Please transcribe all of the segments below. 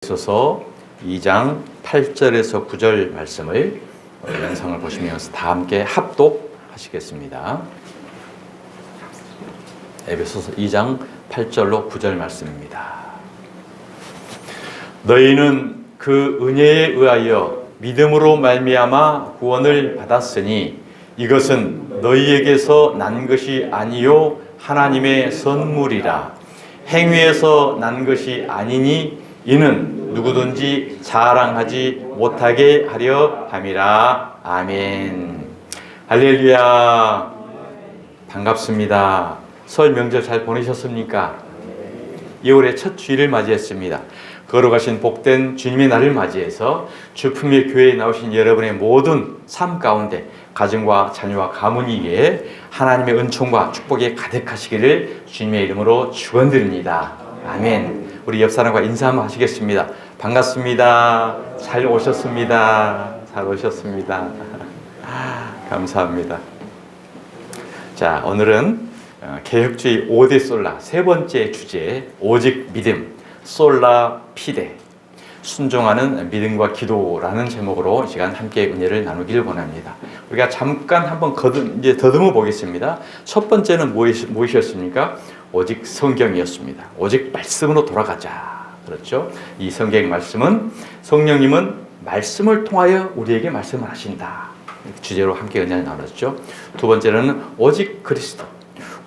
에베소서 2장 8절에서 9절 말씀을 영상을 보시면서 다 함께 합독하시겠습니다. 에베소서 2장 8절로 9절 말씀입니다. 너희는 그 은혜에 의하여 믿음으로 말미암아 구원을 받았으니 이것은 너희에게서 난 것이 아니요 하나님의 선물이라. 행위에서 난 것이 아니니 이는 누구든지 자랑하지 못하게 하려 함이라. 아멘. 할렐루야. 반갑습니다. 설 명절 잘 보내셨습니까? 2월의 첫 주일을 맞이했습니다. 걸어가신 복된 주님의 날을 맞이해서 주품의 교회에 나오신 여러분의 모든 삶 가운데 가정과 자녀와 가문이 위해 하나님의 은총과 축복이 가득하시기를 주님의 이름으로 축원드립니다. 아멘. 우리 옆 사람과 인사 한번 하시겠습니다. 반갑습니다. 잘 오셨습니다. 잘 오셨습니다. 감사합니다. 자, 오늘은 개혁주의 5대 솔라 세 번째 주제, 오직 믿음, 솔라 피데, 순종하는 믿음과 기도라는 제목으로 이 시간 함께 은혜를 나누기를 원합니다. 우리가 잠깐 한번 이제 더듬어 보겠습니다. 첫 번째는 무엇이었습니까? 오직 성경이었습니다. 오직 말씀으로 돌아가자. 그렇죠? 이 성경 말씀은 성령님은 말씀을 통하여 우리에게 말씀을 하신다. 주제로 함께 은혜를 나눴죠. 두 번째는 오직 그리스도.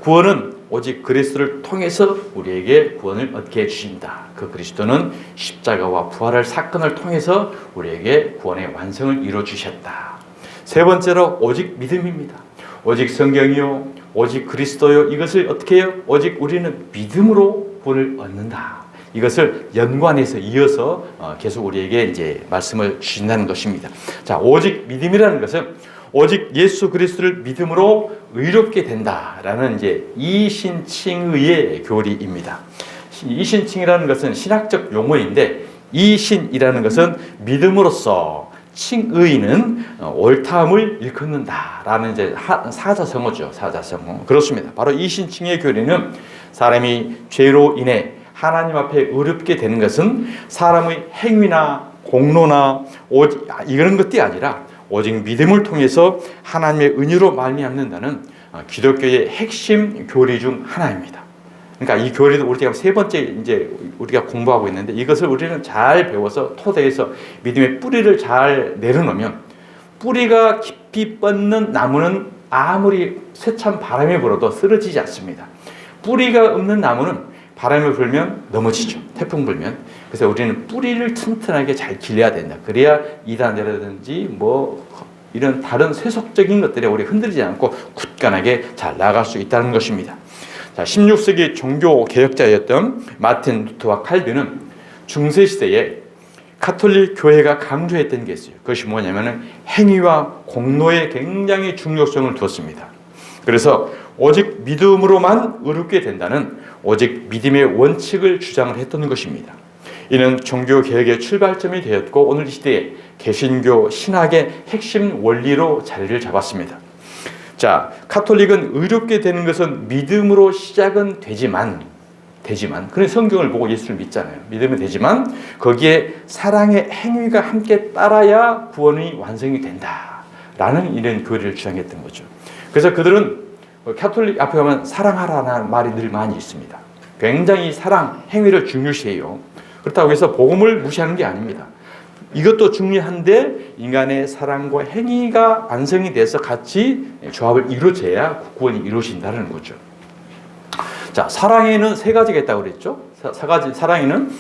구원은 오직 그리스도를 통해서 우리에게 구원을 얻게 해주신다. 그 그리스도는 십자가와 부활의 사건을 통해서 우리에게 구원의 완성을 이루어주셨다. 세 번째로 오직 믿음입니다. 오직 성경이요, 오직 그리스도요. 이것을 어떻게 해요? 오직 우리는 믿음으로 구원을 얻는다. 이것을 연관해서 이어서 계속 우리에게 이제 말씀을 주신다는 것입니다. 자, 오직 믿음이라는 것은 오직 예수 그리스도를 믿음으로 의롭게 된다라는 이제 이신칭의의 교리입니다. 이신칭이라는 것은 신학적 용어인데 이신이라는 것은 믿음으로써, 칭의는 옳다함을 일컫는다라는 이제 사자성어죠. 사자성어. 그렇습니다. 바로 이신칭의 교리는 사람이 죄로 인해 하나님 앞에 의롭게 되는 것은 사람의 행위나 공로나 이런 것들이 아니라 오직 믿음을 통해서 하나님의 은혜로 말미암는다는 기독교의 핵심 교리 중 하나입니다. 그러니까 이 교리도 우리가 세 번째 이제 우리가 공부하고 있는데 이것을 우리는 잘 배워서 토대에서 믿음의 뿌리를 잘 내려놓으면 뿌리가 깊이 뻗는 나무는 아무리 세찬 바람이 불어도 쓰러지지 않습니다. 뿌리가 없는 나무는 바람이 불면 넘어지죠. 태풍 불면. 그래서 우리는 뿌리를 튼튼하게 잘 길러야 된다. 그래야 이단이라든지 이런 다른 세속적인 것들에 우리 흔들리지 않고 굳건하게 잘 나아갈 수 있다는 것입니다. 자, 16세기 종교 개혁자였던 마틴 루터와 칼빈은 중세 시대에 가톨릭 교회가 강조했던 게 있어요. 그것이 뭐냐면은 행위와 공로에 굉장히 중요성을 두었습니다. 그래서 오직 믿음으로만 의롭게 된다는 오직 믿음의 원칙을 주장을 했던 것입니다. 이는 종교 개혁의 출발점이 되었고 오늘 시대에 개신교 신학의 핵심 원리로 자리를 잡았습니다. 자, 가톨릭은 의롭게 되는 것은 믿음으로 시작은 되지만 그런 성경을 보고 예수를 믿잖아요. 믿으면 되지만 거기에 사랑의 행위가 함께 따라야 구원이 완성이 된다라는 이런 교리를 주장했던 거죠. 그래서 그들은 가톨릭 앞에 가면 사랑하라는 말이 늘 많이 있습니다. 굉장히 사랑, 행위를 중요시해요. 그렇다고 해서 복음을 무시하는 게 아닙니다. 이것도 중요한데 인간의 사랑과 행위가 완성이 돼서 같이 조합을 이루어져야 구원이 이루어진다는 거죠. 자, 사랑에는 세 가지가 있다고 그랬죠. 사랑에는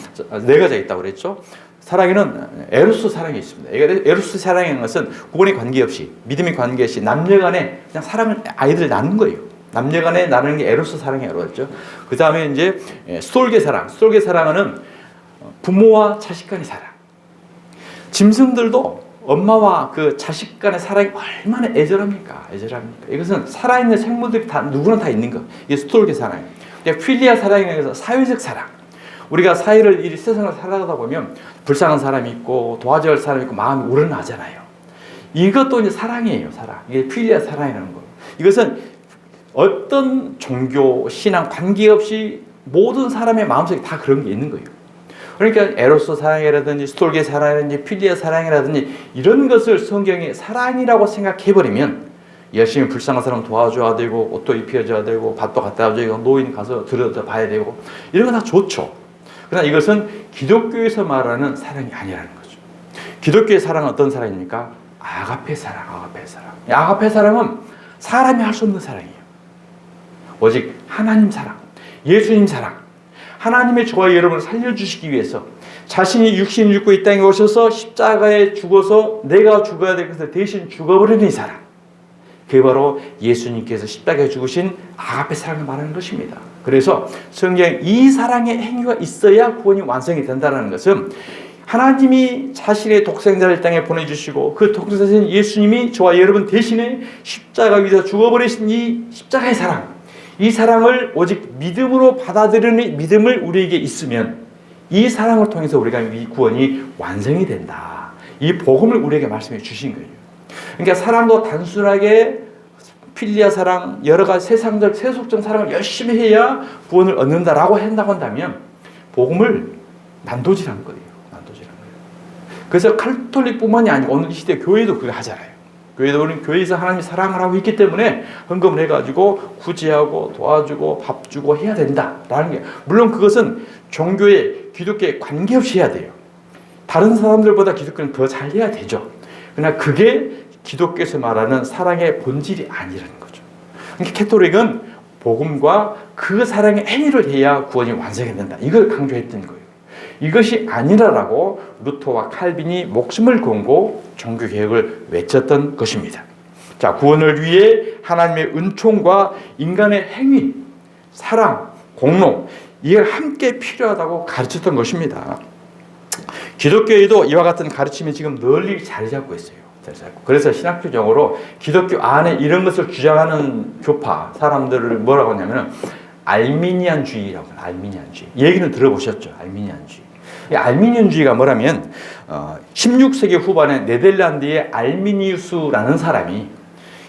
네 가지가 있다고 그랬죠. 사랑에는 에로스 사랑이 있습니다. 에로스 사랑이라는 것은 구원에 관계없이, 믿음에 관계없이 남녀간에 그냥 사랑을 아이들 나누는 거예요. 남녀간에 나누는 게 에로스 사랑이라고 그랬죠. 그 다음에 이제 스톨게 사랑. 스톨게 사랑은 부모와 자식 간의 사랑. 짐승들도 엄마와 그 자식 간의 사랑이 얼마나 애절합니까? 이것은 살아있는 생물들이 누구나 다 있는 거. 이게 스톨게 사랑이에요. 필리아 사랑이라는 것은 사회적 사랑. 우리가 사회를 이 세상을 살아가다 보면 불쌍한 사람이 있고 도와줄 사람이 있고 마음이 우러나잖아요. 이것도 이제 사랑이에요. 사랑. 이게 필리아 사랑이라는 거예요. 이것은 어떤 종교, 신앙 관계없이 모든 사람의 마음속에 다 그런 게 있는 거예요. 그러니까 에로스 사랑이라든지 스톨게 사랑이라든지 필리아 사랑이라든지 이런 것을 성경이 사랑이라고 생각해버리면 열심히 불쌍한 사람 도와줘야 되고 옷도 입혀줘야 되고 밥도 갖다 줘야 되고 노인 가서 들여다봐야 되고 이런 거 다 좋죠. 그러나 이것은 기독교에서 말하는 사랑이 아니라는 거죠. 기독교의 사랑은 어떤 사랑입니까? 아가페 사랑, 아가페 사랑. 아가페 사랑은 사람이 할 수 없는 사랑이에요. 오직 하나님 사랑, 예수님 사랑. 하나님의 저와 여러분을 살려주시기 위해서 자신이 육신을 입고 이 땅에 오셔서 십자가에 죽어서 내가 죽어야 될 것을 대신 죽어버리는 이 사랑. 그게 바로 예수님께서 십자가에 죽으신 아가페 사랑을 말하는 것입니다. 그래서 성경에 이 사랑의 행위가 있어야 구원이 완성이 된다는 것은 하나님이 자신의 독생자를 땅에 보내주시고 그 독생자신 예수님이 저와 여러분 대신에 십자가 위에서 죽어버리신 이 십자가의 사랑, 이 사랑을 오직 믿음으로 받아들이는 믿음을 우리에게 있으면 이 사랑을 통해서 우리가 이 구원이 완성이 된다. 이 복음을 우리에게 말씀해 주신 거예요. 그러니까 사랑도 단순하게 필리아 사랑, 여러 가지 세상적, 세속적 사랑을 열심히 해야 구원을 얻는다라고 한다면 복음을 난도질한 거예요. 난도질한 거예요. 그래서 카톨릭뿐만이 아니고 오늘 이 시대 교회도 그거 하잖아요. 교회도 우리는 교회에서 하나님이 사랑을 하고 있기 때문에 헌금을 해가지고 구제하고 도와주고 밥 주고 해야 된다라는 게, 물론 그것은 종교에 기독교에 관계없이 해야 돼요. 다른 사람들보다 기독교는 더 잘 해야 되죠. 그러나 그게 기독교에서 말하는 사랑의 본질이 아니라는 거죠. 그러니까 캐톨릭은 복음과 그 사랑의 행위를 해야 구원이 완성이 된다. 이걸 강조했던 거예요. 이것이 아니라라고 루터와 칼빈이 목숨을 걸고 종교개혁을 외쳤던 것입니다. 자, 구원을 위해 하나님의 은총과 인간의 행위, 사랑, 공로, 이걸 함께 필요하다고 가르쳤던 것입니다. 기독교에도 이와 같은 가르침이 지금 널리 자리 잡고 있어요. 그래서 신학교적으로 기독교 안에 이런 것을 주장하는 교파 사람들을 뭐라고 하냐면 알미니안주의라고 해요. 알미니안주의. 얘기는 들어보셨죠? 알미니안주의. 이 알미니안주의가 뭐라면 16세기 후반에 네덜란드의 알미니우스라는 사람이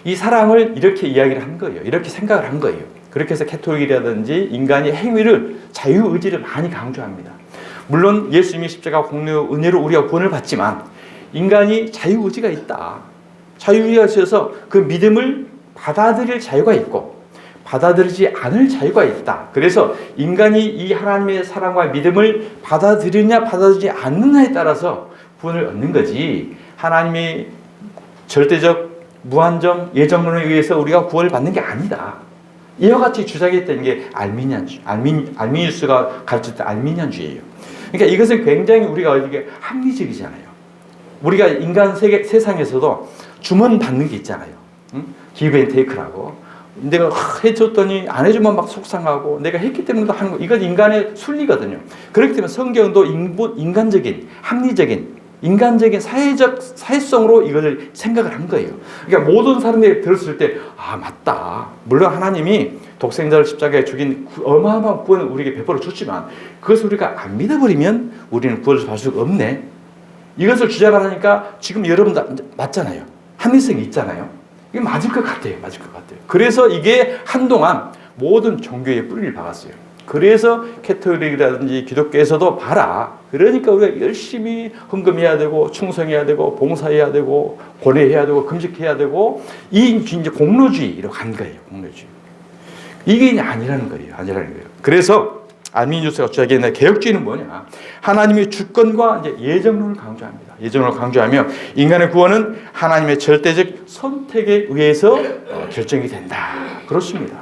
이 사랑을 이렇게 이야기를 한 거예요. 이렇게 생각을 한 거예요. 그렇게 해서 캐톨릭이라든지 인간의 행위를, 자유의지를 많이 강조합니다. 물론 예수님이 십자가 공로 은혜로 우리가 구원을 받지만 인간이 자유의지가 있다. 자유의지가 있어서 그 믿음을 받아들일 자유가 있고 받아들이지 않을 자유가 있다. 그래서 인간이 이 하나님의 사랑과 믿음을 받아들이냐 받아들이지 않느냐에 따라서 구원을 얻는 거지, 하나님의 절대적 무한정 예정론에 의해서 우리가 구원을 받는 게 아니다. 이와 같이 주장했던 게 알미니안주의, 알미니우스가 가르쳤던 알미니안주의예요. 그러니까 이것은 굉장히 우리가 이게 합리적이잖아요. 우리가 인간 세상에서도 주문 받는 게 있잖아요. 응? give and take라고. 내가 해줬더니 안 해주면 막 속상하고 내가 했기 때문에 하는 거. 이건 인간의 순리거든요. 그렇기 때문에 성경도 인간적인, 합리적인, 인간적인 사회성으로 이걸 생각을 한 거예요. 그러니까 모든 사람들이 들었을 때, 아, 맞다. 물론 하나님이 독생자를 십자가에 죽인 어마어마한 구원을 우리에게 베풀어 줬지만 그것을 우리가 안 믿어버리면 우리는 구원을 받을 수가 없네. 이것을 주장을 하니까 지금 여러분 다 맞잖아요. 합리성이 있잖아요. 이게 맞을 것 같아요. 맞을 것 같아요. 그래서 이게 한동안 모든 종교에 뿌리를 박았어요. 그래서 캐톨릭이라든지 기독교에서도 봐라. 그러니까 우리가 열심히 헌금해야 되고 충성해야 되고 봉사해야 되고 권해해야 되고 금식해야 되고 이 이제 공로주의로 간 거예요. 공로주의. 이게 아니라는 거예요. 아니라는 거예요. 그래서 알미니우스가 주장하는 개혁주의는 뭐냐? 하나님의 주권과 이제 예정론을 강조합니다. 예정론을 강조하며 인간의 구원은 하나님의 절대적 선택에 의해서 결정이 된다. 그렇습니다.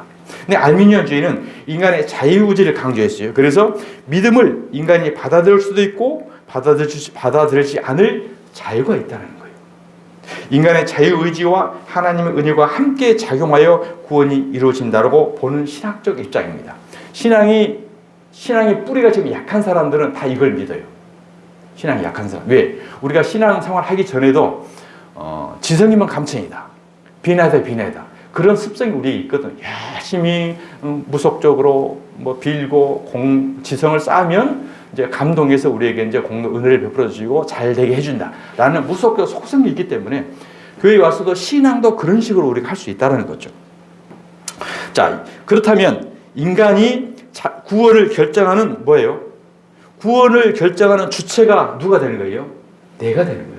근데 알미니안주의는 인간의 자유의지를 강조했어요. 그래서 믿음을 인간이 받아들일 수도 있고 받아들이지 않을 자유가 있다는 거예요. 인간의 자유의지와 하나님의 은혜가 함께 작용하여 구원이 이루어진다고 보는 신학적 입장입니다. 신앙의 뿌리가 지금 약한 사람들은 다 이걸 믿어요. 신앙이 약한 사람. 왜? 우리가 신앙생활 하기 전에도 지성이면 감천이다. 비나이다. 그런 습성이 우리에 있거든. 열심히 무속적으로 뭐 빌고 지성을 쌓으면 이제 감동해서 우리에게 이제 은혜를 베풀어 주시고 잘 되게 해준다라는 무속적 속성이 있기 때문에 교회에 와서도 신앙도 그런 식으로 우리가 할 수 있다는 거죠. 자, 그렇다면 인간이 구원을 결정하는 뭐예요? 구원을 결정하는 주체가 누가 되는 거예요? 내가 되는 거예요.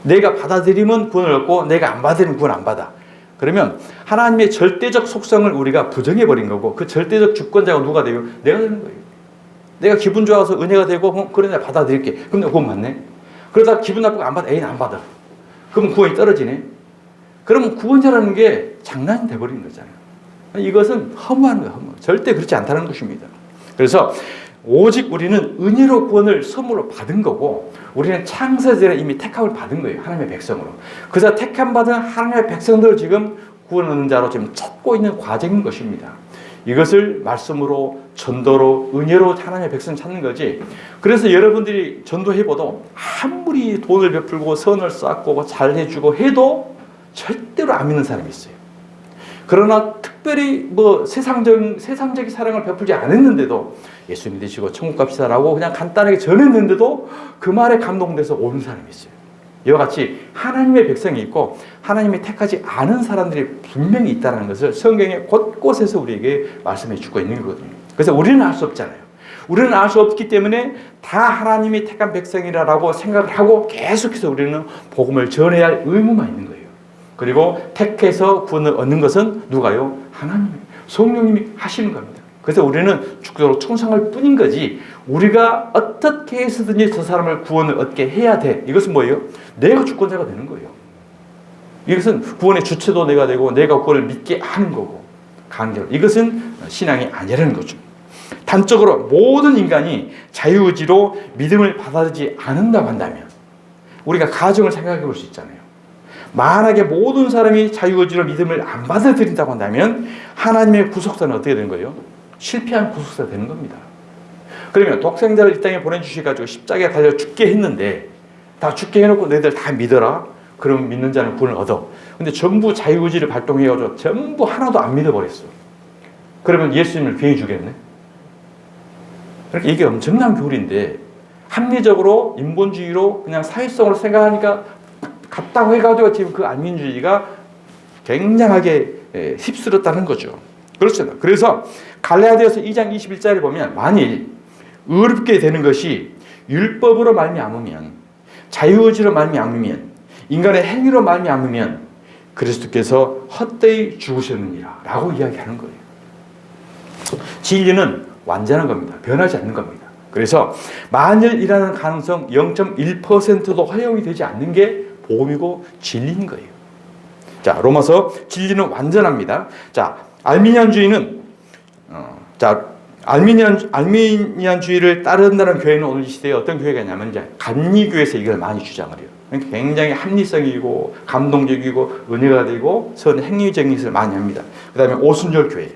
내가 받아들이면 구원을 얻고 내가 안 받아들이면 구원 안 받아. 그러면 하나님의 절대적 속성을 우리가 부정해버린 거고 그 절대적 주권자가 누가 돼요? 내가 되는 거예요. 내가 기분 좋아서 은혜가 되고 그래 내가 받아들일게. 그럼 내가 구원 받네. 그러다가 기분 나쁘고 안 받아. 에이 안 받아. 그러면 구원이 떨어지네. 그러면 구원자라는 게 장난이 돼버리는 거잖아요. 이것은 허무한 거예요. 허무. 절대 그렇지 않다는 것입니다. 그래서 오직 우리는 은혜로 구원을 선물로 받은 거고 우리는 창세전에 이미 택함을 받은 거예요. 하나님의 백성으로. 그래서 택함 받은 하나님의 백성들을 지금 구원 얻는 자로 지금 찾고 있는 과정인 것입니다. 이것을 말씀으로 전도로 은혜로 하나님의 백성 찾는 거지. 그래서 여러분들이 전도해봐도 아무리 돈을 베풀고 선을 쌓고 잘해주고 해도 절대로 안 믿는 사람이 있어요. 그러나 특별히 뭐 세상적인 사랑을 베풀지 않았는데도 예수 믿으시고 천국 갑시다라고 그냥 간단하게 전했는데도 그 말에 감동돼서 오는 사람이 있어요. 이와 같이 하나님의 백성이 있고 하나님이 택하지 않은 사람들이 분명히 있다는 것을 성경의 곳곳에서 우리에게 말씀해 주고 있는 거거든요. 그래서 우리는 알 수 없잖아요. 우리는 알 수 없기 때문에 다 하나님이 택한 백성이라고 생각을 하고 계속해서 우리는 복음을 전해야 할 의무만 있는 거예요. 그리고 택해서 구원을 얻는 것은 누가요? 하나님이, 성령님이 하시는 겁니다. 그래서 우리는 죽도록 충성할 뿐인 거지 우리가 어떻게 해서든지 저 사람을 구원을 얻게 해야 돼. 이것은 뭐예요? 내가 주권자가 되는 거예요. 이것은 구원의 주체도 내가 되고 내가 구원을 믿게 하는 거고 강제로. 이것은 신앙이 아니라는 거죠. 단적으로 모든 인간이 자유의지로 믿음을 받아들이지 않는다고 한다면 우리가 가정을 생각해 볼 수 있잖아요. 만약에 모든 사람이 자유의지로 믿음을 안 받아들인다고 한다면 하나님의 구속사는 어떻게 되는 거예요? 실패한 구속사가 되는 겁니다. 그러면 독생자를 이 땅에 보내주셔가지고 십자가에 달려 죽게 했는데 다 죽게 해놓고 너희들 다 믿어라. 그러면 믿는 자는 구원을 얻어. 근데 전부 자유의지를 발동해가지고 전부 하나도 안 믿어버렸어. 그러면 예수님을 괜히 죽였네. 그러니까 이게 엄청난 교리인데 합리적으로 인본주의로 그냥 사회성으로 생각하니까 같다고 해가지고 지금 그 안민주의가 굉장하게 휩쓸었다는 거죠. 그렇잖아요. 그래서 갈라디아서 2장 21절에 보면 만일 의롭게 되는 것이 율법으로 말미암으면 자유의지로 말미암으면 인간의 행위로 말미암으면 그리스도께서 헛되이 죽으셨느니라 라고 이야기하는 거예요. 진리는 완전한 겁니다. 변하지 않는 겁니다. 그래서 만일이라는 가능성 0.1%도 허용이 되지 않는 게 복음이고 진리인 거예요. 자, 로마서 진리는 완전합니다. 자, 알미니안주의는 알미니안주의를 따른다는 교회는 오늘 이 시대에 어떤 교회가 있냐면 이제 감리교에서 이걸 많이 주장을 해요. 굉장히 합리성이고 감동적이고 은혜가 되고 선 행위적인 것을 많이 합니다. 그다음에 오순절 교회,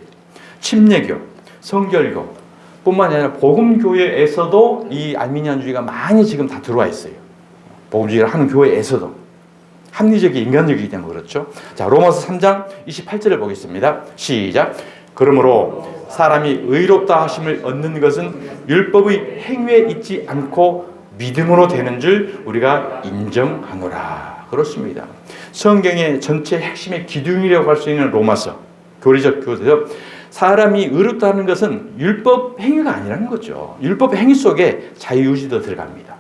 침례교, 성결교 뿐만이 아니라 복음교회에서도 이 알미니안주의가 많이 지금 다 들어와 있어요. 복음주의를 하는 교회에서도. 합리적이 인간적이기 때문에 그렇죠. 자, 로마서 3장 28절을 보겠습니다. 시작. 그러므로 사람이 의롭다 하심을 얻는 것은 율법의 행위에 있지 않고 믿음으로 되는 줄 우리가 인정하노라. 그렇습니다. 성경의 전체 핵심의 기둥이라고 할 수 있는 로마서, 교리적 교재에서 사람이 의롭다는 것은 율법 행위가 아니라는 거죠. 율법 행위 속에 자유의지도 들어갑니다.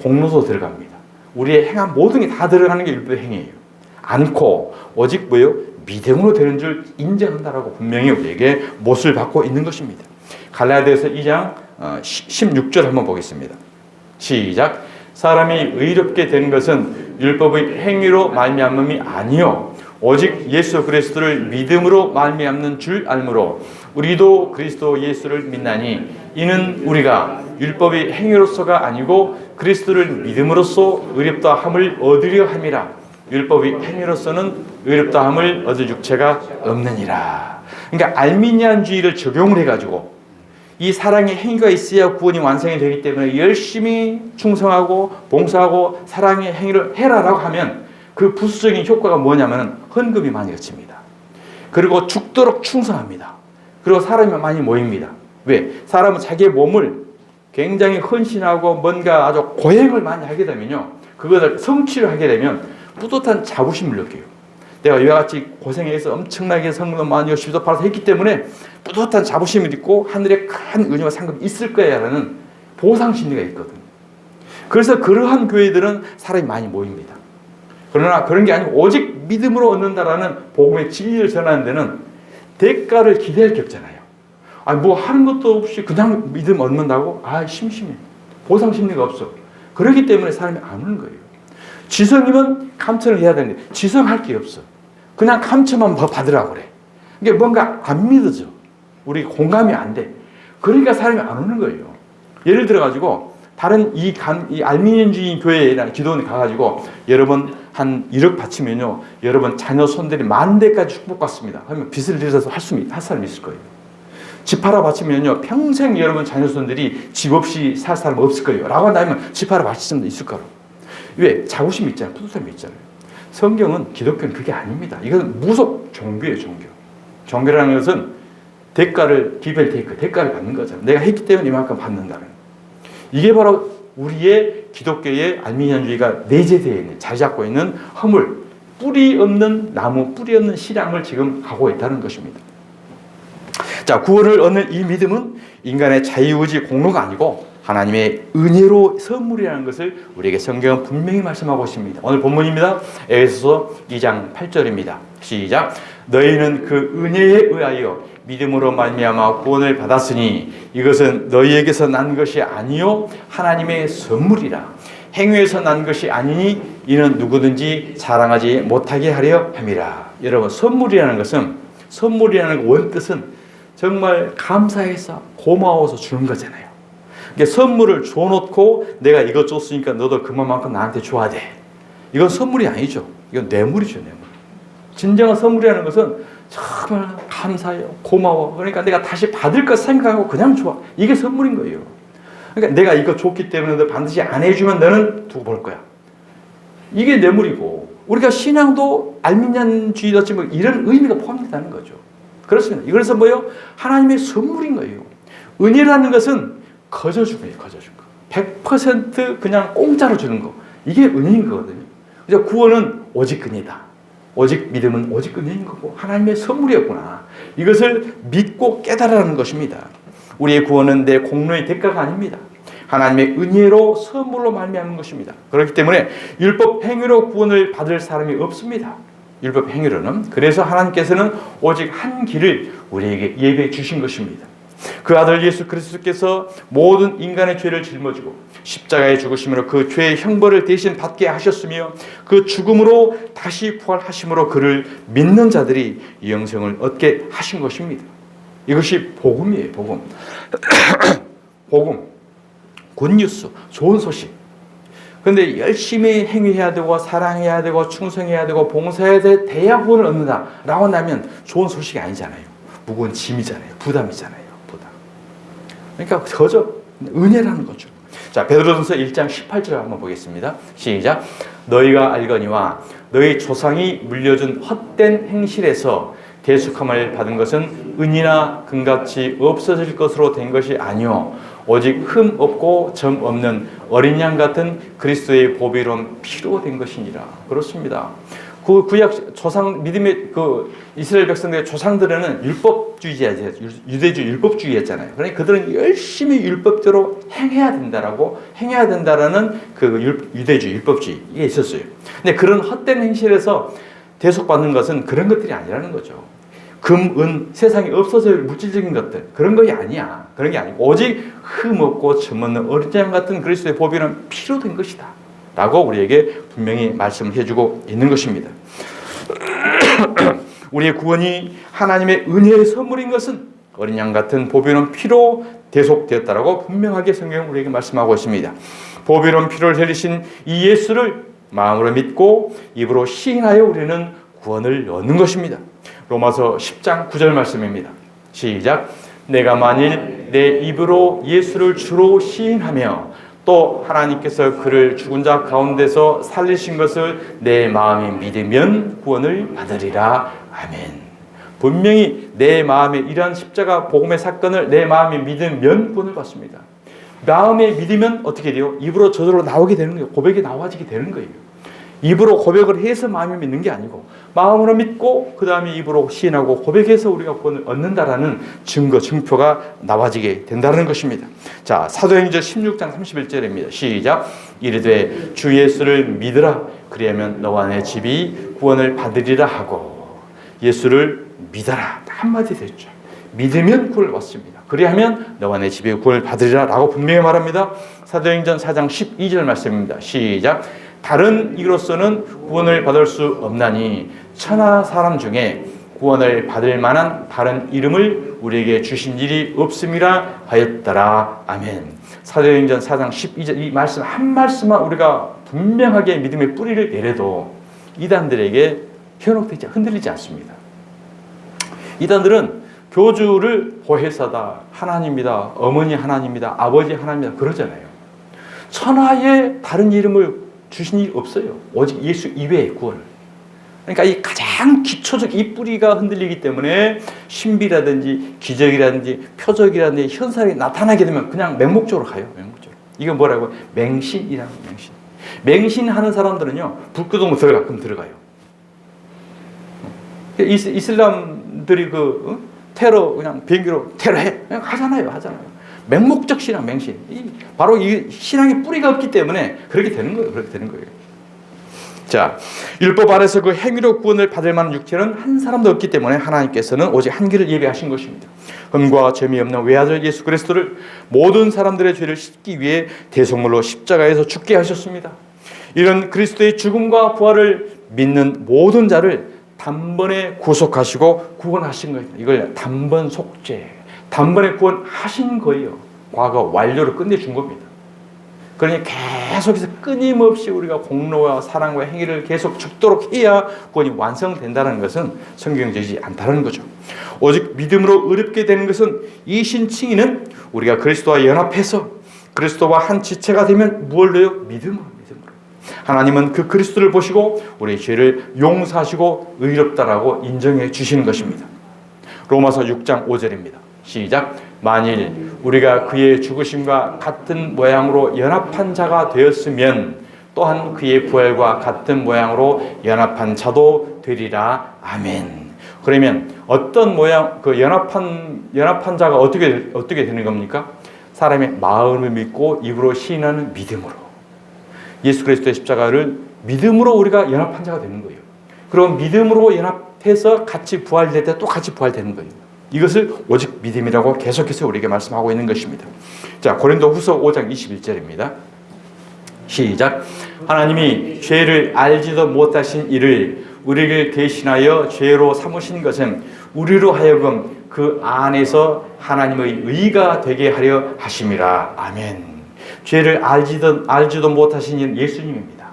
공로도 들어갑니다. 우리의 행한 모든 게 다 들어가는 게 율법 행위예요. 않고 오직 뭐요? 믿음으로 되는 줄 인정한다라고 분명히 우리에게 못을 받고 있는 것입니다. 갈라디아서 2장 16절 한번 보겠습니다. 시작. 사람이 의롭게 되는 것은 율법의 행위로 말미암음이 아니요 오직 예수 그리스도를 믿음으로 말미암는 줄 알므로 우리도 그리스도 예수를 믿나니 이는 우리가 율법의 행위로서가 아니고 그리스도를 믿음으로써 의롭다 함을 얻으려 함이라. 율법의 행위로서는 의롭다 함을 얻을 육체가 없느니라. 그러니까 알미니안주의를 적용을 해가지고 이 사랑의 행위가 있어야 구원이 완성이 되기 때문에 열심히 충성하고 봉사하고 사랑의 행위를 해라라고 하면 그 부수적인 효과가 뭐냐면 헌금이 많이 그칩니다. 그리고 죽도록 충성합니다. 그리고 사람이 많이 모입니다. 왜? 사람은 자기의 몸을 굉장히 헌신하고 뭔가 아주 고행을 많이 하게 되면요. 그것을 성취를 하게 되면 뿌듯한 자부심을 느껴요. 내가 이와 같이 고생해서 엄청나게 성금 많이 열심히 팔아서 했기 때문에 뿌듯한 자부심을 있고 하늘에 큰 은혜와 상급이 있을 거야라는 보상 심리가 있거든. 그래서 그러한 교회들은 사람이 많이 모입니다. 그러나 그런 게 아니고 오직 믿음으로 얻는다라는 복음의 진리를 전하는 데는 대가를 기대할 게 없잖아요. 뭐 하는 것도 없이 그냥 믿음 얻는다고? 심심해. 보상 심리가 없어. 그렇기 때문에 사람이 안 오는 거예요. 지성이면 감천을 해야 되는데 지성할 게 없어. 그냥 감천만 받으라고 그래. 이게 뭔가 안 믿어져. 우리 공감이 안 돼. 그러니까 사람이 안 오는 거예요. 예를 들어가지고 다른 이 알미니언주의 교회나 기도원에 가가지고 여러분 한 1억 바치면요, 여러분 자녀 손들이 10,000대까지 축복받습니다. 하면 빚을 내서 할 사람이 있을 거예요. 집 하나 바치면요, 평생 여러분 자녀 손들이 집 없이 살 사람 없을 거예요. 라고 한다면 집 하나 바칠 사람도 있을 거로. 왜? 자부심이 있잖아요. 뿌듯함이 있잖아요. 성경은, 기독교는 그게 아닙니다. 이건 무속 종교예요, 종교. 종교라는 것은 대가를, 기별 테이크, 대가를 받는 거잖아요. 내가 했기 때문에 이만큼 받는다는. 이게 바로 우리의 기독교의 알미니안주의가 내재되어 있는, 자리 잡고 있는 허물, 뿌리 없는 나무, 뿌리 없는 신앙을 지금 가고 있다는 것입니다. 자, 구원을 얻는 이 믿음은 인간의 자유의지 공로가 아니고 하나님의 은혜로 선물이라는 것을 우리에게 성경은 분명히 말씀하고 있습니다. 오늘 본문입니다. 에베소서 2장 8절입니다. 시작. 너희는 그 은혜에 의하여 믿음으로 말미암아 구원을 받았으니 이것은 너희에게서 난 것이 아니요 하나님의 선물이라. 행위에서 난 것이 아니니 이는 누구든지 자랑하지 못하게 하려 함이라. 여러분, 선물이라는 것은, 선물이라는 원뜻은 정말 감사해서 고마워서 주는 거잖아요. 그러니까 선물을 줘놓고 내가 이거 줬으니까 너도 그만큼 나한테 줘야 돼. 이건 선물이 아니죠. 이건 뇌물이죠, 뇌물. 진정한 선물이라는 것은 정말 감사해요, 고마워. 그러니까 내가 다시 받을 것 생각하고 그냥 줘. 이게 선물인 거예요. 그러니까 내가 이거 줬기 때문에 너 반드시 안 해주면 너는 두고 볼 거야. 이게 뇌물이고, 우리가 신앙도 알미니안주의같이 뭐 이런 의미가 포함된다는 거죠. 그렇습니다. 그래서 뭐요? 하나님의 선물인 거예요. 은혜라는 것은 거저 준 거예요, 거저 준 거. 100% 그냥 공짜로 주는 거. 이게 은혜인 거거든요. 그래서 구원은 오직 은혜다. 오직 믿음은 오직 은혜인 거고 하나님의 선물이었구나. 이것을 믿고 깨달으라는 것입니다. 우리의 구원은 내 공로의 대가가 아닙니다. 하나님의 은혜로 선물로 말미암은 것입니다. 그렇기 때문에 율법 행위로 구원을 받을 사람이 없습니다. 율법 행위로는. 그래서 하나님께서는 오직 한 길을 우리에게 예배해 주신 것입니다. 그 아들 예수 그리스도께서 모든 인간의 죄를 짊어지고 십자가에 죽으심으로 그 죄의 형벌을 대신 받게 하셨으며 그 죽음으로 다시 부활하심으로 그를 믿는 자들이 영생을 얻게 하신 것입니다. 이것이 복음이에요, 복음. 복음, 굿뉴스, 좋은 소식. 그런데 열심히 행위해야 되고 사랑해야 되고 충성해야 되고 봉사해야 돼야 구원을 얻는다라고 한다면 좋은 소식이 아니잖아요. 무거운 짐이잖아요. 부담이잖아요. 부담. 그러니까 거저 은혜라는 거죠. 자, 베드로전서 1장 18절 한번 보겠습니다. 시작. 너희가 알거니와 너희 조상이 물려준 헛된 행실에서 대속함을 받은 것은 은이나 금같이 없어질 것으로 된 것이 아니요 오직 흠 없고 점 없는 어린 양 같은 그리스도의 보배로운 피로 된 것이니라. 그렇습니다. 그 구약 조상 믿음의 그 이스라엘 백성들의 조상들은 율법주의자였어요. 유대주의 율법주의였잖아요. 그러니까 그들은 열심히 율법대로 행해야 된다라는 그 유대주의 율법주의 이게 있었어요. 근데 그런 헛된 행실에서 대속받는 것은 그런 것들이 아니라는 거죠. 금, 은, 세상에 없어질 물질적인 것들 그런 것이 아니야. 그런 게 아니고 오직 흠 없고 점 없는 어린 양 같은 그리스도의 보배는 피로 된 것이다 라고 우리에게 분명히 말씀을 해주고 있는 것입니다. 우리의 구원이 하나님의 은혜의 선물인 것은 어린 양 같은 보배로운 피로 대속되었다라고 분명하게 성경은 우리에게 말씀하고 있습니다. 보배로운 피를 흘리신 이 예수를 마음으로 믿고 입으로 시인하여 우리는 구원을 얻는 것입니다. 로마서 10장 9절 말씀입니다. 시작. 내가 만일 내 입으로 예수를 주로 시인하며 또 하나님께서 그를 죽은 자 가운데서 살리신 것을 내 마음에 믿으면 구원을 받으리라. 아멘. 분명히 내 마음에 이러한 십자가 복음의 사건을 내 마음에 믿으면 구원을 받습니다. 마음에 믿으면 어떻게 돼요? 입으로 저절로 나오게 되는 거예요. 고백이 나와지게 되는 거예요. 입으로 고백을 해서 마음이 믿는 게 아니고 마음으로 믿고 그 다음에 입으로 시인하고 고백해서 우리가 구원을 얻는다라는 증거, 증표가 나와지게 된다는 것입니다. 자, 사도행전 16장 31절입니다. 시작. 이르되 주 예수를 믿으라. 그리하면 너와 내 집이 구원을 받으리라 하고, 예수를 믿어라. 한마디 됐죠. 믿으면 구원을 받습니다. 그리하면 너와 내 집이 구원을 받으리라 라고 분명히 말합니다. 사도행전 4장 12절 말씀입니다. 시작. 다른 이로서는 구원을 받을 수 없나니 천하 사람 중에 구원을 받을 만한 다른 이름을 우리에게 주신 일이 없음이라 하였더라. 아멘. 사도행전 4장 12절 이 말씀 한 말씀만 우리가 분명하게 믿음의 뿌리를 내려도 이단들에게 현혹되지 흔들리지 않습니다. 이단들은 교주를 보혜사다, 하나님이다, 어머니 하나님이다, 아버지 하나님이다 그러잖아요. 천하에 다른 이름을 주신 일이 없어요. 오직 예수 이외의 구원을. 그러니까 이 가장 기초적 이 뿌리가 흔들리기 때문에 신비라든지 기적이라든지 표적이라든지 현상이 나타나게 되면 그냥 맹목적으로 가요. 맹목적으로. 이건 뭐라고? 맹신이라고. 맹신. 맹신하는 사람들은요, 불교동 가끔 들어가요. 이슬람들이 테러 그냥 비행기로 테러해 그냥 하잖아요. 맹목적 신앙, 맹신. 바로 이 신앙의 뿌리가 없기 때문에 그렇게 되는 거예요. 그렇게 되는 거예요. 자, 율법 아래서 그 행위로 구원을 받을 만한 육체는 한 사람도 없기 때문에 하나님께서는 오직 한 길을 예비하신 것입니다. 흠과 점이 없는 외아들 예수 그리스도를 모든 사람들의 죄를 씻기 위해 대속물로 십자가에서 죽게 하셨습니다. 이런 그리스도의 죽음과 부활을 믿는 모든 자를 단번에 구속하시고 구원하신 거예요. 이걸 단번 속죄, 단번에 구원하신 거예요. 과거 완료로 끝내준 겁니다. 그러니 계속해서 끊임없이 우리가 공로와 사랑과 행위를 계속 죽도록 해야 구원이 완성된다는 것은 성경적이지 않다는 거죠. 오직 믿음으로 의롭게 되는 것은 이 신칭의는 우리가 그리스도와 연합해서 그리스도와 한 지체가 되면 무엇로요? 믿음으로. 하나님은 그 그리스도를 보시고 우리의 죄를 용서하시고 의롭다라고 인정해 주시는 것입니다. 로마서 6장 5절입니다. 시작. 만일 우리가 그의 죽으심과 같은 모양으로 연합한 자가 되었으면 또한 그의 부활과 같은 모양으로 연합한 자도 되리라. 아멘. 그러면 어떤 모양, 그 연합한 자가 어떻게 되는 겁니까? 사람의 마음을 믿고 입으로 시인하는 믿음으로. 예수 그리스도의 십자가를 믿음으로 우리가 연합한 자가 되는 거예요. 그럼 믿음으로 연합해서 같이 부활될 때 또 같이 부활되는 거예요. 이것을 오직 믿음이라고 계속해서 우리에게 말씀하고 있는 것입니다. 자, 고린도후서 5장 21절입니다. 시작. 하나님이 죄를 알지도 못하신 이를 우리를 대신하여 죄로 삼으신 것은 우리로 하여금 그 안에서 하나님의 의가 되게 하려 하심이라. 아멘. 죄를 알지도 못하신 이는 예수님입니다.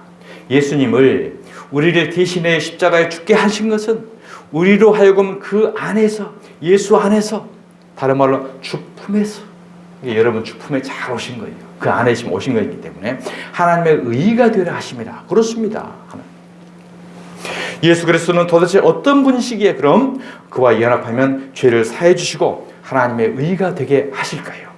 예수님을 우리를 대신해 십자가에 죽게 하신 것은 우리로 하여금 그 안에서, 예수 안에서, 다른 말로 주품에서, 여러분 주품에 잘 오신 거예요. 그 안에 지금 오신 거기 때문에 하나님의 의가 되려 하심이라. 그렇습니다. 예수 그리스도는 도대체 어떤 분이시기에 그럼 그와 연합하면 죄를 사해 주시고 하나님의 의가 되게 하실까요?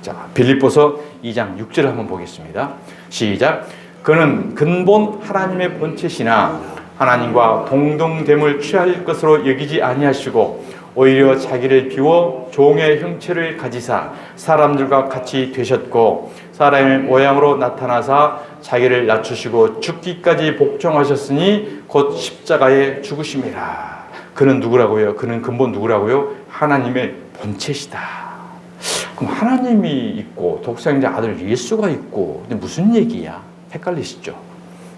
자, 빌립보서 2장 6절을 한번 보겠습니다. 시작. 그는 근본 하나님의 본체시나 하나님과 동등됨을 취할 것으로 여기지 아니하시고 오히려 자기를 비워 종의 형체를 가지사 사람들과 같이 되셨고 사람의 모양으로 나타나사 자기를 낮추시고 죽기까지 복종하셨으니 곧 십자가에 죽으심이라. 그는 누구라고요? 그는 근본 누구라고요? 하나님의 본체시다. 그럼 하나님이 있고 독생자 아들 예수가 있고 근데 무슨 얘기야? 헷갈리시죠?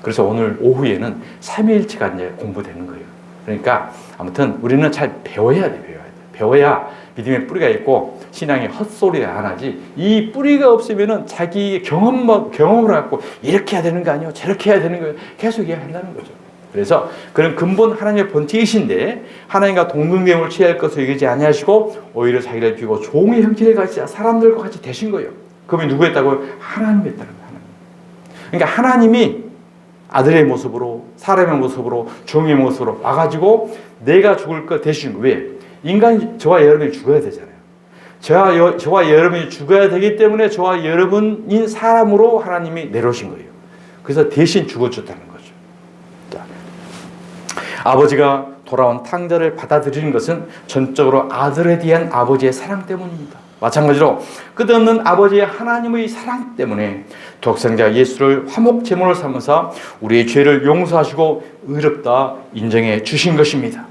그래서 오늘 오후에는 삼위일체가 이제 공부되는 거예요. 그러니까 아무튼 우리는 잘 배워야 돼. 배워야 믿음의 뿌리가 있고 신앙이 헛소리 안 하지. 이 뿌리가 없으면은 자기 경험을 갖고 이렇게 해야 되는 거 아니에요? 저렇게 해야 되는 거예요? 계속 이야기한다는 거죠. 그래서 그는 근본 하나님의 본체이신데 하나님과 동등됨을 취할 것을 여기지 아니하시고 오히려 자기를 비고 종의 형체를 가지자 사람들과 같이 되신 거예요. 그분이 누구였다고요? 하나님이었다는 거예요. 그러니까 하나님이 아들의 모습으로 사람의 모습으로 종의 모습으로 와가지고 내가 죽을 것 대신 왜? 인간이 저와 여러분이 죽어야 되잖아요. 저와 여러분이 죽어야 되기 때문에 저와 여러분인 사람으로 하나님이 내려오신 거예요. 그래서 대신 죽어줬다는 거죠. 아버지가 돌아온 탕자를 받아들이는 것은 전적으로 아들에 대한 아버지의 사랑 때문입니다. 마찬가지로 끝없는 아버지의 하나님의 사랑 때문에 독생자 예수를 화목 제물로 삼으사 우리의 죄를 용서하시고 의롭다 인정해 주신 것입니다.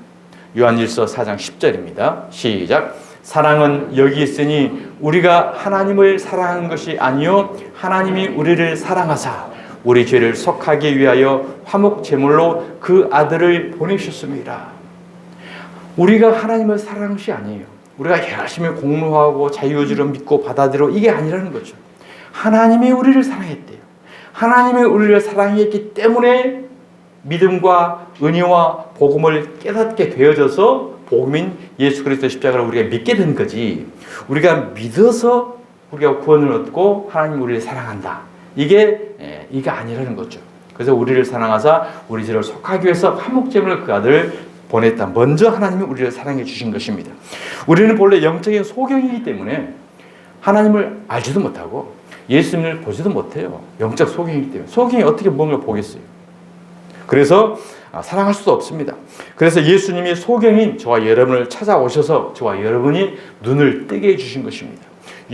요한일서 4장 10절입니다. 시작. 사랑은 여기 있으니 우리가 하나님을 사랑한 것이 아니요 하나님이 우리를 사랑하사 우리 죄를 속하기 위하여 화목 제물로 그 아들을 보내셨습니다. 우리가 하나님을 사랑한 것이 아니에요. 우리가 열심히 공부하고 자유의지로 믿고 받아들여 이게 아니라는 거죠. 하나님이 우리를 사랑했대요. 하나님이 우리를 사랑했기 때문에 믿음과 은혜와 복음을 깨닫게 되어져서 복음인 예수 그리스도 십자가를 우리가 믿게 된 거지. 우리가 믿어서 우리가 구원을 얻고 하나님 우리를 사랑한다. 이게 아니라는 거죠. 그래서 우리를 사랑하사 우리 죄를 속하기 위해서 화목제물을 그 아들을 보냈다. 먼저 하나님이 우리를 사랑해 주신 것입니다. 우리는 본래 영적인 소경이기 때문에 하나님을 알지도 못하고 예수님을 보지도 못해요. 영적 소경이기 때문에. 소경이 어떻게 뭔가를 보겠어요. 그래서 사랑할 수도 없습니다. 그래서 예수님이 소경인 저와 여러분을 찾아오셔서 저와 여러분이 눈을 뜨게 해주신 것입니다.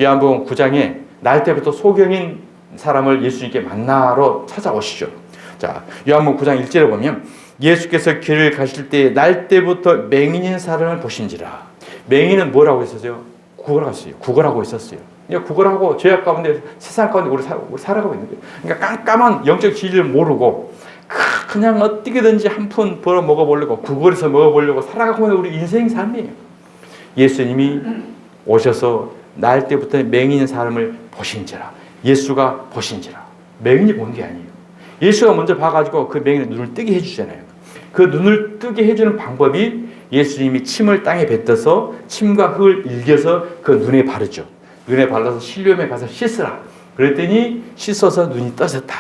요한복음 9장에 날 때부터 소경인 사람을 예수님께 만나러 찾아오시죠. 자, 요한복음 9장 1절에 보면 예수께서 길을 가실 때 날 때부터 맹인인 사람을 보신지라. 맹인은 뭐라고 했었어요? 구걸하고 있었어요. 구걸하고 죄악 가운데 세상 가운데 우리 살아가고 있는 거예요. 그러니까 깜깜한 영적 진리를 모르고 그냥 어떻게든지 한 푼 벌어 먹어보려고 구걸해서 먹어보려고 살아가고 있는 우리 인생 삶이에요. 예수님이 오셔서 날 때부터 맹인인 사람을 보신지라. 예수가 보신지라. 맹인이 본 게 아니에요. 예수가 먼저 봐가지고 그 맹인의 눈을 뜨게 해주잖아요. 그 눈을 뜨게 해주는 방법이 예수님이 침을 땅에 뱉어서 침과 흙을 일겨서 그 눈에 바르죠. 눈에 발라서 실로암에 가서 씻으라. 그랬더니 씻어서 눈이 떠졌다.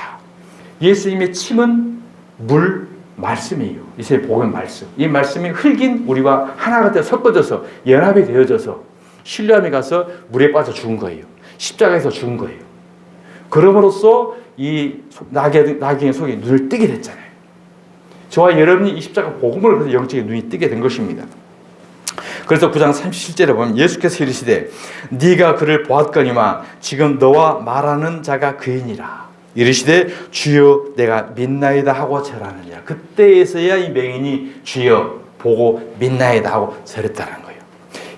예수님의 침은 물, 말씀이에요. 이세 복음 말씀. 이 말씀이 흙인 우리와 하나가 되어 섞어져서 연합이 되어져서 실로암에 가서 물에 빠져 죽은 거예요. 십자가에서 죽은 거예요. 그럼으로써 이 나귀의 속에 눈을 뜨게 됐잖아요. 저와 여러분이 이 십자가 복음을 그래서 영적인 눈이 뜨게 된 것입니다. 그래서 9장 37절에 보면 예수께서 이르시되 네가 그를 보았거니와 지금 너와 말하는 자가 그이니라. 이르시되 주여 내가 믿나이다 하고 절하느니라. 그때에서야 이 맹인이 주여 보고 믿나이다 하고 절했다는 거예요.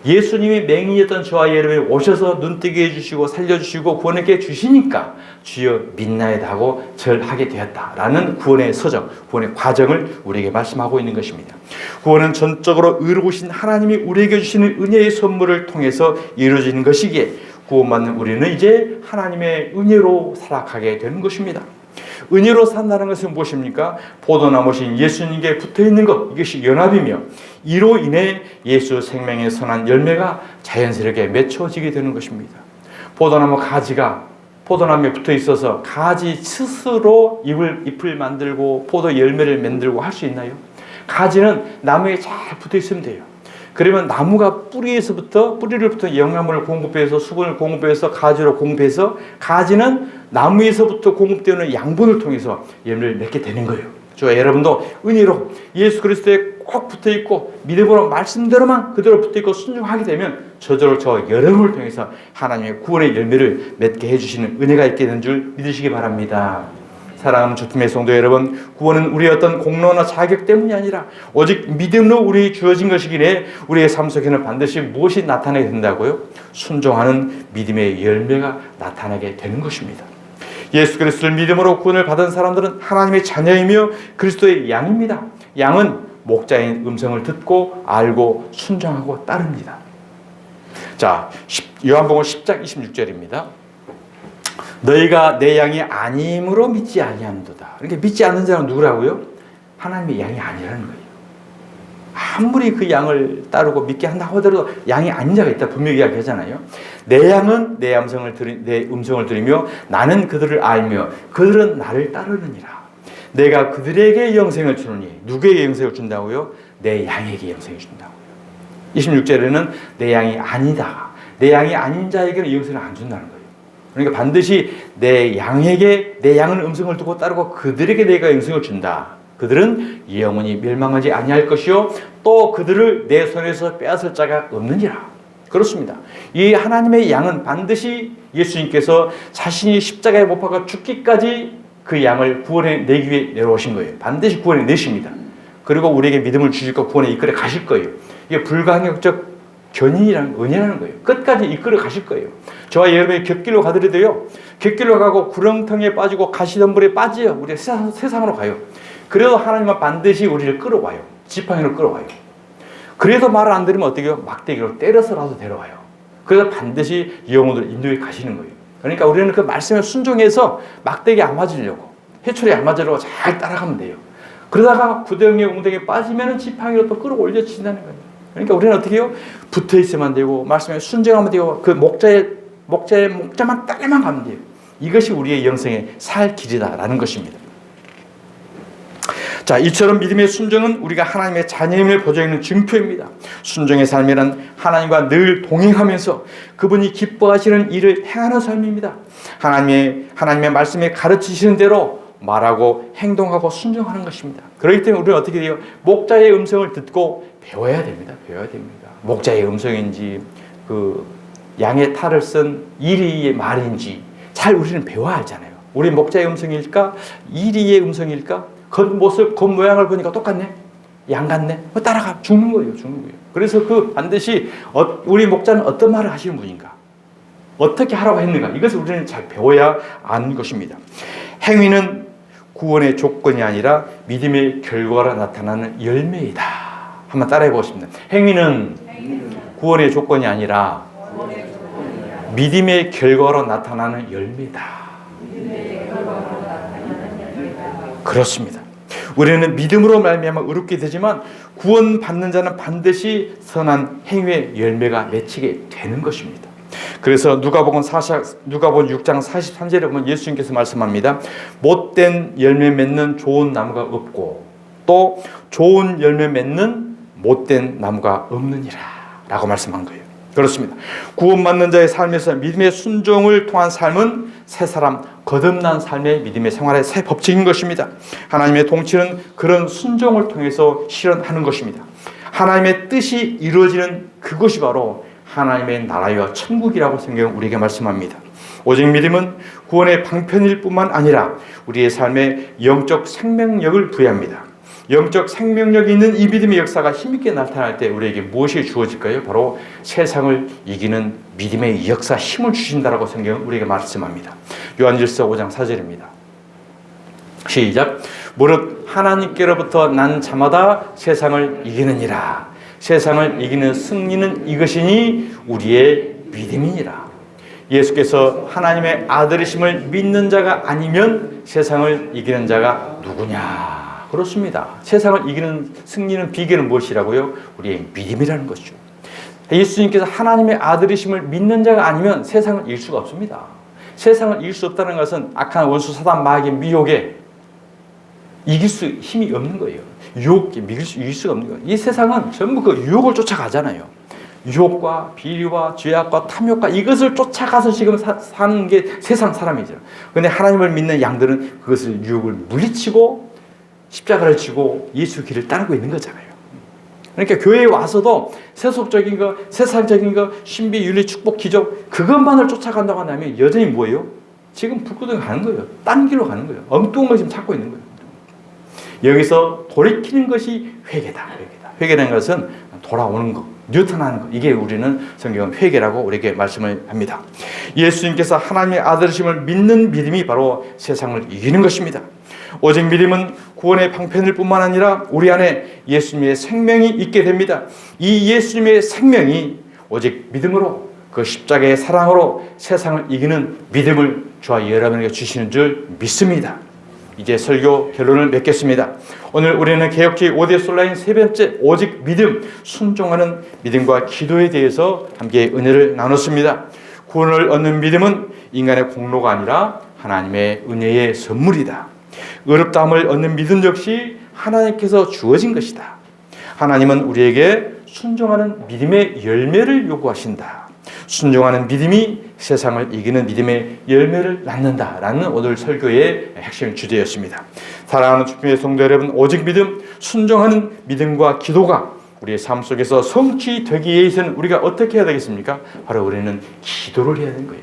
예수님이 맹인이었던 저와 여러분이 오셔서 눈뜨게 해주시고 살려주시고 구원하게 주시니까 주여 믿나이다 하고 절하게 되었다라는 구원의 서정, 구원의 과정을 우리에게 말씀하고 있는 것입니다. 구원은 전적으로 의로우신 하나님이 우리에게 주시는 은혜의 선물을 통해서 이루어지는 것이기에 구원받는 우리는 이제 하나님의 은혜로 살아가게 되는 것입니다. 은혜로 산다는 것은 무엇입니까? 포도나무신 예수님께 붙어있는 것, 이것이 연합이며 이로 인해 예수 생명의 선한 열매가 자연스럽게 맺혀지게 되는 것입니다. 포도나무 가지가 포도나무에 붙어 있어서 가지 스스로 잎을 만들고 포도 열매를 만들고 할 수 있나요? 가지는 나무에 잘 붙어 있으면 돼요. 그러면 나무가 뿌리로부터 영양분을 공급해서 수분을 공급해서 가지로 공급해서 가지는 나무에서부터 공급되는 양분을 통해서 열매를 맺게 되는 거예요. 저와 여러분도 은혜로 예수 그리스도에 꼭 붙어 있고 믿음으로 말씀대로만 그대로 붙어 있고 순종하게 되면 저절로 저 여러분을 통해서 하나님의 구원의 열매를 맺게 해주시는 은혜가 있게 되는 줄 믿으시기 바랍니다. 사랑하는 주품의 성도 여러분, 구원은 우리의 어떤 공로나 자격 때문이 아니라 오직 믿음으로 우리에게 주어진 것이기에 우리의 삶 속에는 반드시 무엇이 나타나게 된다고요? 순종하는 믿음의 열매가 나타나게 되는 것입니다. 예수 그리스도를 믿음으로 구원을 받은 사람들은 하나님의 자녀이며 그리스도의 양입니다. 양은 목자의 음성을 듣고 알고 순종하고 따릅니다. 자, 요한복음 10장 26절입니다. 너희가 내 양이 아님으로 믿지 아니함도다. 이렇게 믿지 않는 자는 누구라고요? 하나님의 양이 아니라는 거예요. 아무리 그 양을 따르고 믿게 한다고 하더라도 양이 아닌 자가 있다 분명히 이야기하잖아요. 내 양은 내 음성을 들으며 나는 그들을 알며 그들은 나를 따르느니라. 내가 그들에게 영생을 주느니 누구에게 영생을 준다고요? 내 양에게 영생을 준다고요. 26절에는 내 양이 아니다. 내 양이 아닌 자에게는 영생을 안 준다는 거예요. 그러니까 반드시 내 양에게 내 양은 음성을 두고 따르고 그들에게 내가 영생을 준다. 그들은 영원히 멸망하지 아니할 것이요 또 그들을 내 손에서 빼앗을 자가 없느니라. 그렇습니다. 이 하나님의 양은 반드시 예수님께서 자신이 십자가에 못 박아 죽기까지 그 양을 구원해 내기 위해 내려오신 거예요. 반드시 구원해 내십니다. 그리고 우리에게 믿음을 주실 거 구원에 이끌어 가실 거예요. 이게 불가항력적 견인이라는 은혜라는 거예요. 끝까지 이끌어 가실 거예요. 저와 여러분이 곁길로 가더라도요. 곁길로 가고 구렁텅이에 빠지고 가시덤불에 빠져요. 우리가 세상으로 가요. 그래도 하나님은 반드시 우리를 끌어와요. 지팡이로 끌어와요. 그래도 말을 안 들으면 어떻게 해요? 막대기로 때려서라도 데려와요. 그래서 반드시 영혼을 인도해 가시는 거예요. 그러니까 우리는 그 말씀에 순종해서 막대기 안 맞으려고, 해초리 안 맞으려고 잘 따라가면 돼요. 그러다가 구덩이에 웅덩이에 빠지면 지팡이로 또 끌어올려 진다는 거예요. 그러니까 우리는 어떻게 해요? 붙어 있으면 되고 말씀에 순종하면 되고 그 목자만 따라만 가면 돼요. 이것이 우리의 영생의 살 길이다라는 것입니다. 자, 이처럼 믿음의 순종은 우리가 하나님의 자녀임을 보여주는 증표입니다. 순종의 삶이란 하나님과 늘 동행하면서 그분이 기뻐하시는 일을 행하는 삶입니다. 하나님의 말씀에 가르치시는 대로 말하고 행동하고 순종하는 것입니다. 그렇기 때문에 우리는 어떻게 돼요? 목자의 음성을 듣고 배워야 됩니다. 배워야 됩니다. 목자의 음성인지 그 양의 탈을 쓴 이리의 말인지 잘 우리는 배워야 알잖아요. 우리 목자의 음성일까? 이리의 음성일까? 겉모습, 겉모양을 보니까 똑같네? 양 같네? 따라가 죽는 거예요. 죽는 거예요. 그래서 그 반드시 우리 목자는 어떤 말을 하시는 분인가? 어떻게 하라고 했는가? 이것을 우리는 잘 배워야 아는 것입니다. 행위는 구원의 조건이 아니라 믿음의 결과로 나타나는 열매이다. 한번 따라해 보겠습니다. 행위는 구원의 조건이 아니라 믿음의 결과로 나타나는 열매다. 그렇습니다. 우리는 믿음으로 말미암아 의롭게 되지만 구원받는 자는 반드시 선한 행위의 열매가 맺히게 되는 것입니다. 그래서 누가복음 6장 43절에 보면 예수님께서 말씀합니다. 못된 열매 맺는 좋은 나무가 없고 또 좋은 열매 맺는 못된 나무가 없느니라 라고 말씀한 거예요. 그렇습니다. 구원받는 자의 삶에서 믿음의 순종을 통한 삶은 새 사람, 거듭난 삶의 믿음의 생활의 새 법칙인 것입니다. 하나님의 통치는 그런 순종을 통해서 실현하는 것입니다. 하나님의 뜻이 이루어지는 그것이 바로 하나님의 나라와 천국이라고 성경은 우리에게 말씀합니다. 오직 믿음은 구원의 방편일 뿐만 아니라 우리의 삶에 영적 생명력을 부여합니다. 영적 생명력이 있는 이 믿음의 역사가 힘있게 나타날 때 우리에게 무엇이 주어질까요? 바로 세상을 이기는 믿음의 역사 힘을 주신다라고 성경은 우리에게 말씀합니다. 요한일서 5장 4절입니다. 시작. 무릇 하나님께로부터 난 자마다 세상을 이기느니라. 세상을 이기는 승리는 이것이니 우리의 믿음이니라. 예수께서 하나님의 아들이심을 믿는 자가 아니면 세상을 이기는 자가 누구냐? 그렇습니다. 세상을 이기는 승리는 비결은 무엇이라고요? 우리의 믿음이라는 것이죠. 예수님께서 하나님의 아들이심을 믿는 자가 아니면 세상을 이길 수가 없습니다. 세상을 이길 수 없다는 것은 악한 원수 사단 마귀의 미혹에 이길 수 힘이 없는 거예요. 유혹에 이길 수가 없는 거예요. 이 세상은 전부 그 유혹을 쫓아가잖아요. 유혹과 비리와 죄악과 탐욕과 이것을 쫓아가서 지금 사는 게 세상 사람이죠. 그런데 하나님을 믿는 양들은 그것을 유혹을 물리치고 십자가를 지고 예수 길을 따르고 있는 거잖아요. 그러니까 교회에 와서도 세속적인 거, 세상적인 거, 신비, 윤리, 축복, 기적 그것만을 쫓아간다고 한다면 여전히 뭐예요? 지금 불구덩이 가는 거예요. 딴 길로 가는 거예요. 엉뚱한 걸 지금 찾고 있는 거예요. 여기서 돌이키는 것이 회개다. 회개라는 것은 돌아오는 것, 뉴턴하는 것. 이게 우리는 성경은 회개라고 우리에게 말씀을 합니다. 예수님께서 하나님의 아들이심을 믿는 믿음이 바로 세상을 이기는 것입니다. 오직 믿음은 구원의 방편일 뿐만 아니라 우리 안에 예수님의 생명이 있게 됩니다. 이 예수님의 생명이 오직 믿음으로 그 십자가의 사랑으로 세상을 이기는 믿음을 저와 여러분에게 주시는 줄 믿습니다. 이제 설교 결론을 맺겠습니다. 오늘 우리는 개혁주의 5대 솔라인 세 번째 오직 믿음, 순종하는 믿음과 기도에 대해서 함께 은혜를 나눴습니다. 구원을 얻는 믿음은 인간의 공로가 아니라 하나님의 은혜의 선물이다. 의롭다함을 얻는 믿음 역시 하나님께서 주어진 것이다. 하나님은 우리에게 순종하는 믿음의 열매를 요구하신다. 순종하는 믿음이 세상을 이기는 믿음의 열매를 낳는다라는 오늘 설교의 핵심 주제였습니다. 사랑하는 주님의 성도 여러분, 오직 믿음, 순종하는 믿음과 기도가 우리의 삶 속에서 성취되기 위해서는 우리가 어떻게 해야 되겠습니까? 바로 우리는 기도를 해야 되는 거예요.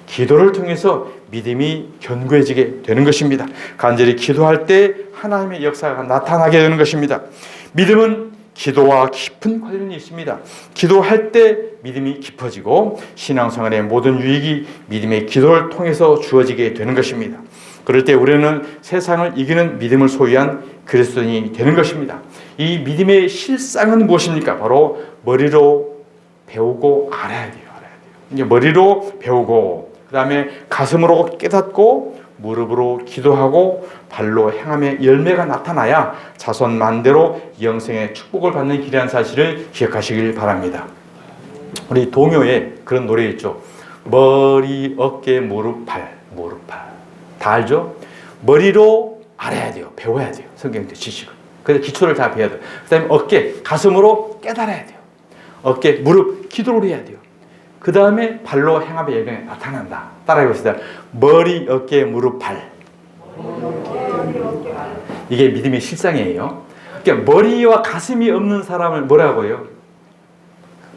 기도를 통해서 믿음이 견고해지게 되는 것입니다. 간절히 기도할 때 하나님의 역사가 나타나게 되는 것입니다. 믿음은 기도와 깊은 관련이 있습니다. 기도할 때 믿음이 깊어지고 신앙생활의 모든 유익이 믿음의 기도를 통해서 주어지게 되는 것입니다. 그럴 때 우리는 세상을 이기는 믿음을 소유한 그리스도인이 되는 것입니다. 이 믿음의 실상은 무엇입니까? 바로 머리로 배우고 알아야 돼요. 이제 머리로 배우고, 그 다음에 가슴으로 깨닫고, 무릎으로 기도하고, 발로 행함의 열매가 나타나야 자손 만대로 영생의 축복을 받는 길이라는 사실을 기억하시길 바랍니다. 우리 동요에 그런 노래 있죠. 머리, 어깨, 무릎, 발, 무릎, 발. 다 알죠? 머리로 알아야 돼요. 배워야 돼요. 성경의 지식을. 그래서 기초를 다 배워야 돼요. 그 다음에 어깨, 가슴으로 깨달아야 돼요. 어깨, 무릎, 기도를 해야 돼요. 그 다음에 발로 행함의 열매가 나타난다. 따라해봅시다. 머리, 어깨, 무릎, 발. 이게 믿음의 실상이에요. 그러니까 머리와 가슴이 없는 사람을 뭐라고 해요?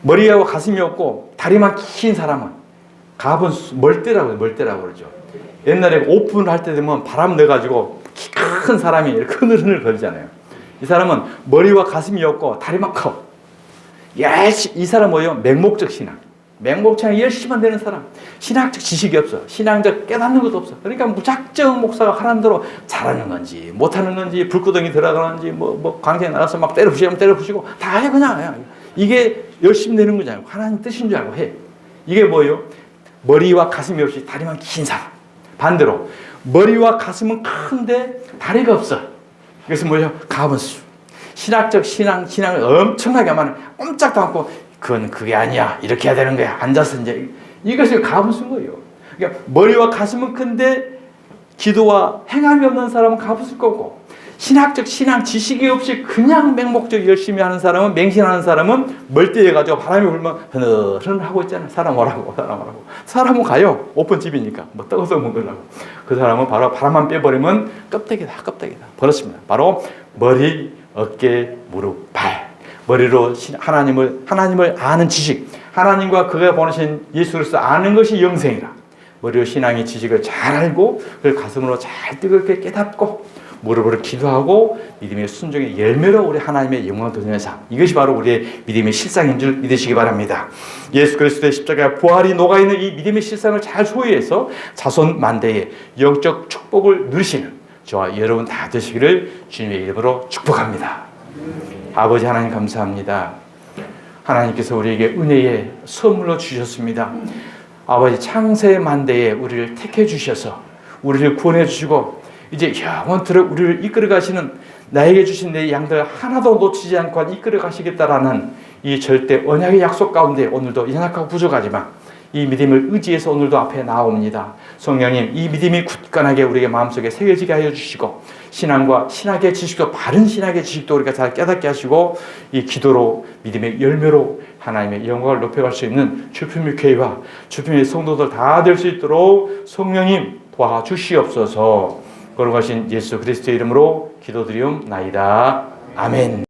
머리와 가슴이 없고 다리만 긴 사람은 갑은 멀대라고 그러죠. 옛날에 오픈할 때 되면 바람 넣어가지고 키 큰 사람이 이렇게 흐느흐느 거리잖아요. 이 사람은 머리와 가슴이 없고 다리만 커. 이 사람 뭐예요? 맹목적 신앙. 맹목창이 열심히 되는 사람. 신학적 지식이 없어. 신앙적 깨닫는 것도 없어. 그러니까 무작정 목사가 하라는 대로 잘하는 건지 못하는 건지 불구덩이 들어가는지 뭐 광장에 나가서 막 때려부시고 다 해 그냥. 이게 열심히 되는 거지 않고 하나님 뜻인 줄 알고 해. 이게 뭐예요? 머리와 가슴이 없이 다리만 긴 사람. 반대로 머리와 가슴은 큰데 다리가 없어. 그래서 뭐예요? 가분수. 신학적 신앙을 엄청나게 하면 꼼짝도 않고 그건 그게 아니야. 이렇게 해야 되는 거야. 앉아서 이제 이것을 가분수인 거예요. 그러니까 머리와 가슴은 큰데 기도와 행함이 없는 사람은 가분수일 거고, 신학적 신앙 지식이 없이 그냥 맹목적 열심히 하는 사람은, 맹신하는 사람은 멀대해가지고 바람이 불면 흐느흐느하고 있잖아요. 사람 오라고. 사람은 가요. 오픈집이니까. 뭐 떡어서 먹으려고. 그 사람은 바로 바람만 빼버리면 껍데기다. 버렸습니다. 바로 머리, 어깨, 무릎, 발. 머리로 하나님을 아는 지식, 하나님과 그가 보내신 예수 그리스도 아는 것이 영생이라. 머리로 신앙의 지식을 잘 알고 그걸 가슴으로 잘 뜨겁게 깨닫고 무릎으로 기도하고 믿음의 순종의 열매로 우리 하나님의 영광을 드리는 삶. 이것이 바로 우리의 믿음의 실상인 줄 믿으시기 바랍니다. 예수 그리스도의 십자가 부활이 녹아있는 이 믿음의 실상을 잘 소유해서 자손 만대의 영적 축복을 누리시는 저와 여러분 다 되시기를 주님의 이름으로 축복합니다. 아버지 하나님 감사합니다. 하나님께서 우리에게 은혜의 선물로 주셨습니다. 아버지 창세 만대에 우리를 택해 주셔서 우리를 구원해 주시고 이제 영원토록 우리를 이끌어 가시는, 나에게 주신 내 양들 하나도 놓치지 않고 이끌어 가시겠다라는 이 절대 언약의 약속 가운데 오늘도 연약하고 부족하지만 이 믿음을 의지해서 오늘도 앞에 나옵니다. 성령님, 이 믿음이 굳건하게 우리의 마음속에 새겨지게 하여 주시고 신앙과 신학의 지식도, 바른 신학의 지식도 우리가 잘 깨닫게 하시고 이 기도로 믿음의 열매로 하나님의 영광을 높여갈 수 있는 주품의 교회와 주품의 성도들 다 될 수 있도록 성령님 도와주시옵소서. 거룩하신 예수 그리스도의 이름으로 기도드리옵나이다. 아멘.